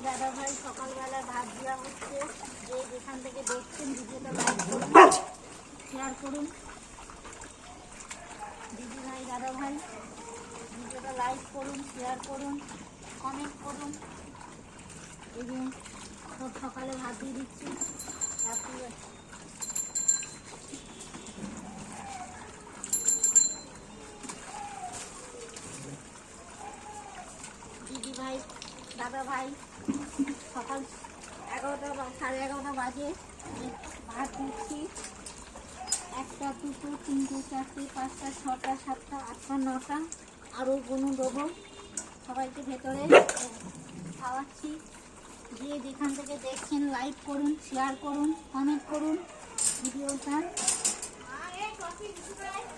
দাদা ভাই সকালবেলা ভাত দেওয়া হচ্ছে। যে যেখান থেকে দেখছেন ভিডিওটা লাইক করুন, শেয়ার করুন। দিদি ভাই দাদা ভাই ভিডিওটা লাইক করুন, শেয়ার করুন, কমেন্ট করুন। এই যে সব সকালে ভাত দিয়ে দিচ্ছি। রাত্রি দিদি ভাই দাদা ভাই সকাল 11টা বা 11:30 বাজে ভাত দিচ্ছি। 1টা 2টো 3টে 4টে 5টা 6টা 7টা 8টা 9টা আরও গনু দেবো। সবাইকে ভেতরে খাওয়াচ্ছি। যে যেখান থেকে দেখছেন লাইক করুন, শেয়ার করুন, কমেন্ট করুন ভিডিওটা।